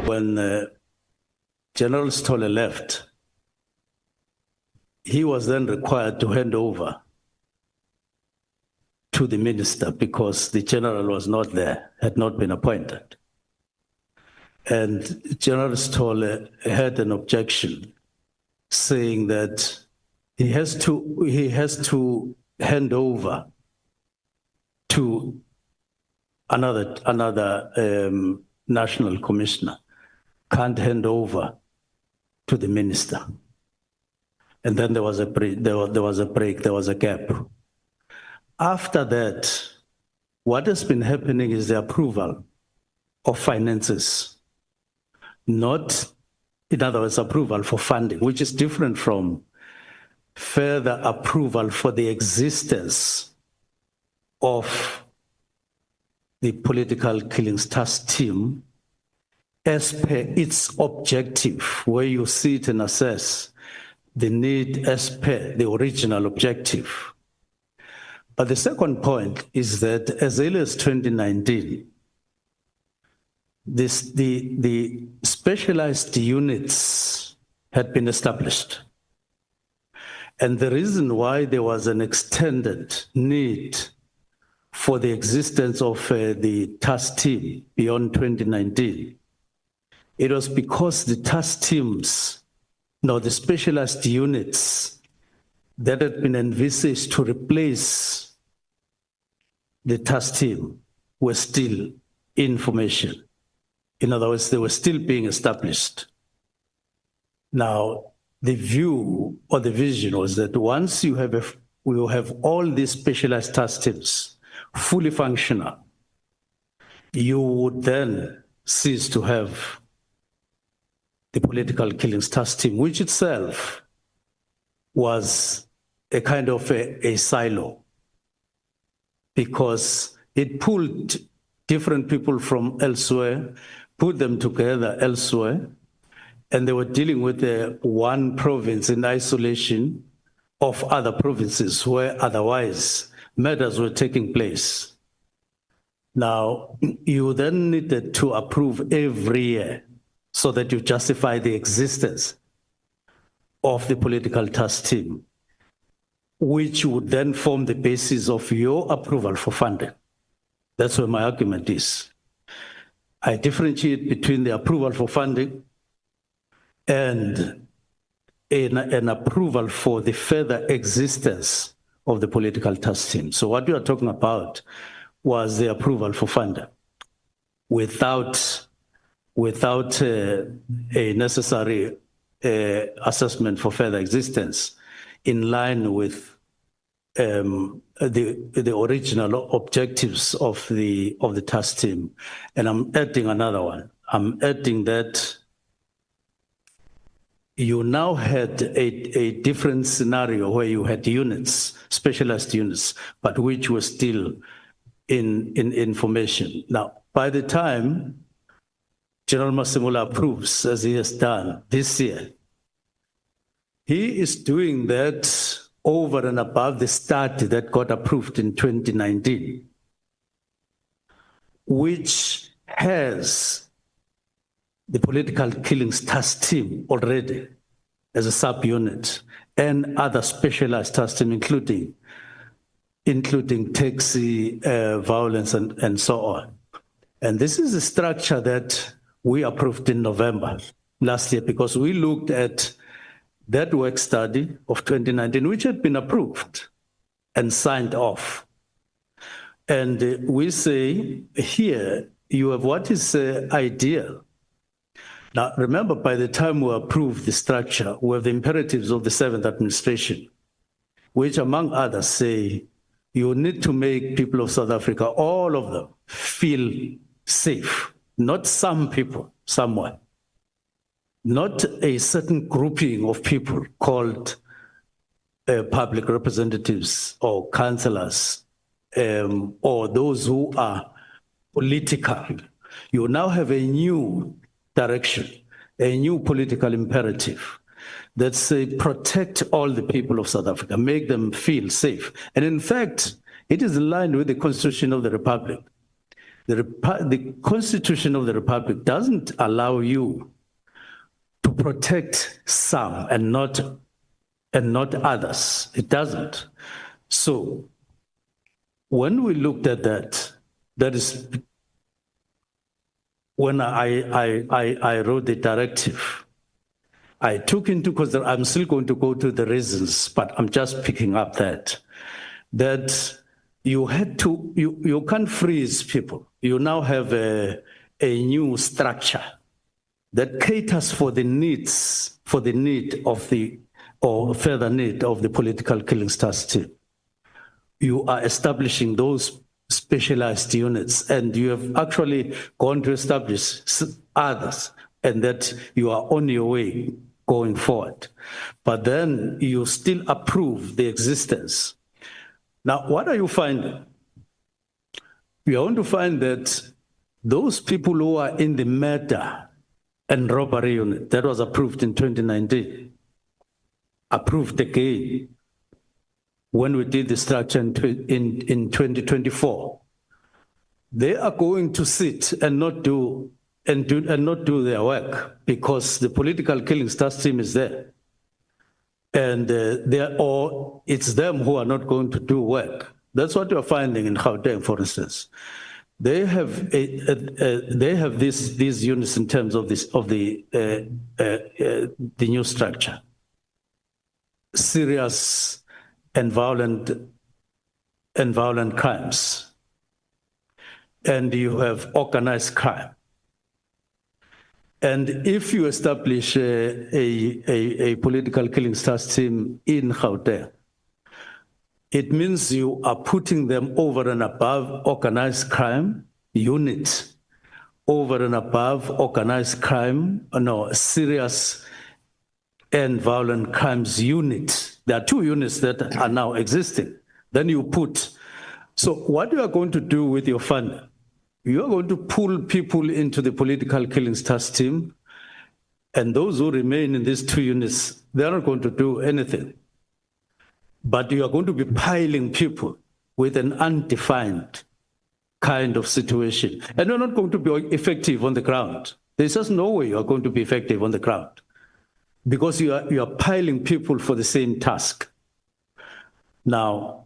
when General Stolle left, he was then required to hand over to the minister because the general was not there, had not been appointed. And General Stolle had an objection saying that he has to hand over to another national commissioner, can't hand over to the minister. And then there was a break, there was a gap. After that, what has been happening is the approval of finances, not, in other words, approval for funding, which is different from further approval for the existence of the political killings task team as per its objective, where you sit and assess the need as per the original objective. But the second point is that as early as 2019, the specialized units had been established. And the reason why there was an extended need for the existence of the task team beyond 2019, it was because the task teams, the specialized units that had been envisaged to replace the task team were still in formation. In other words, they were still being established. Now, the view or the vision was that once we will have all these specialized task teams fully functional, you would then cease to have the political killings task team, which itself was a kind of a silo, because it pulled different people from elsewhere, put them together elsewhere, and they were dealing with one province in isolation of other provinces where otherwise matters were taking place. Now, you then needed to approve every year so that you justify the existence of the political task team, which would then form the basis of your approval for funding. That's where my argument is. I differentiate between the approval for funding and an approval for the further existence of the political task team. So what you are talking about was the approval for funding without a necessary assessment for further existence in line with the original objectives of the task team. And I'm adding another one. I'm adding that you now had a different scenario where you had units, specialized units, but which were still in formation. Now, by the time General Masemola approves, as he has done this year, he is doing that over and above the study that got approved in 2019, which has the political killings task team already as a subunit and other specialized task team, including taxi violence and so on. And this is a structure that we approved in November last year, because we looked at that work study of 2019, which had been approved and signed off. And we say here, you have what is ideal. Now, remember, by the time we approve the structure, we have the imperatives of the 7th administration, which among others say, you need to make people of South Africa, all of them, feel safe. Not some people somewhere. Not a certain grouping of people called public representatives or councillors or those who are political. You now have a new direction, a new political imperative that say protect all the people of South Africa, make them feel safe. And in fact, it is in line with the Constitution of the Republic. the Constitution of the Republic doesn't allow you to protect some and not others. It doesn't. So when we looked at that, that is when I wrote the directive. I took into consideration, I'm still going to go to the reasons, but I'm just picking up that you had to, you can't freeze people. You now have a new structure that caters for the needs, for the need of the, or further need of the political killing stars team. You are establishing those specialized units, and you have actually gone to establish others, and that you are on your way going forward. But then you still approve the existence. Now, what are you finding? You are going to find that those people who are in the murder and robbery unit that was approved in 2019, approved again when we did the structure in 2024, they are going to sit and not do their work because the political killing stars team is there, and or it's them who are not going to do work. That's what you're finding in Gauteng, for instance. They have these units in terms of the new structure. Serious and violent crimes, and you have organized crime. And if you establish a political killing stars team in Gauteng, it means you are putting them over and above organized crime units, over and above organized crime, serious and violent crimes unit. There are two units that are now existing. Then you put, so what you are going to do with your fund, you are going to pull people into the political killing stars team, and those who remain in these two units, they're not going to do anything. But you are going to be piling people with an undefined kind of situation. And you're not going to be effective on the ground. There's just no way you are going to be effective on the ground because you are piling people for the same task. Now,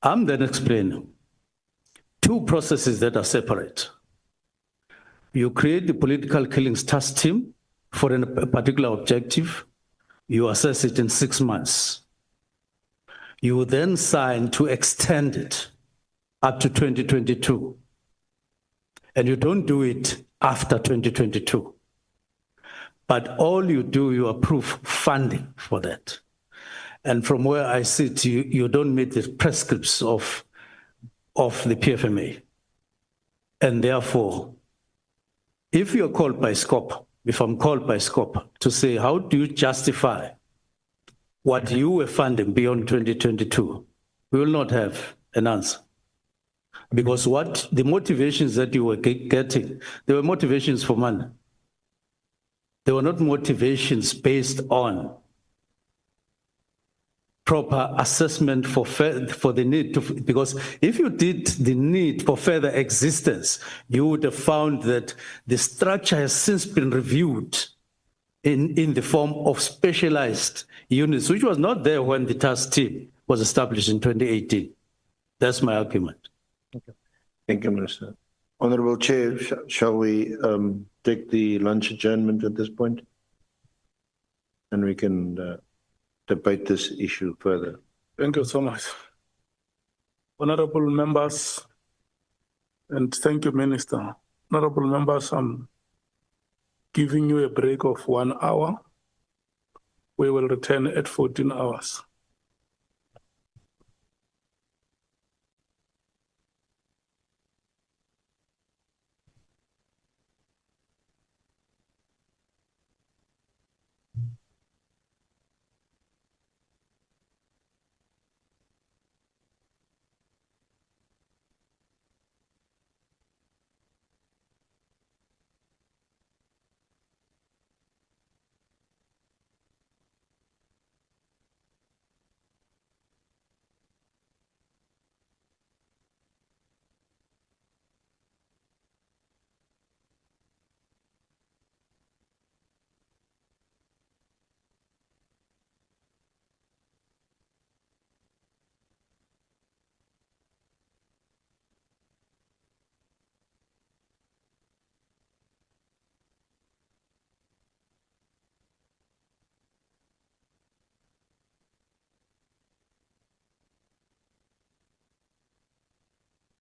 I'm then explaining two processes that are separate. You create the political killing stars team for a particular objective. You assess it in 6 months. You then sign to extend it up to 2022. And you don't do it after 2022. But all you do, you approve funding for that. And from where I sit, you don't meet the prescripts of the PFMA. And therefore, if you're called by SCOP, if I'm called by SCOP to say, how do you justify what you were funding beyond 2022, we will not have an answer. Because what the motivations that you were getting, they were motivations for money. They were not motivations based on proper assessment for the need to, because if you did the need for further existence, you would have found that the structure has since been reviewed in the form of specialized units, which was not there when the task team was established in 2018. That's my argument. Okay. Thank you, Minister. Honorable Chair, shall we take the lunch adjournment at this point? And we can debate this issue further. Thank you so much. Honorable members, and thank you, Minister. Honorable members, I'm giving you a break of 1 hour. We will return at 14 hours.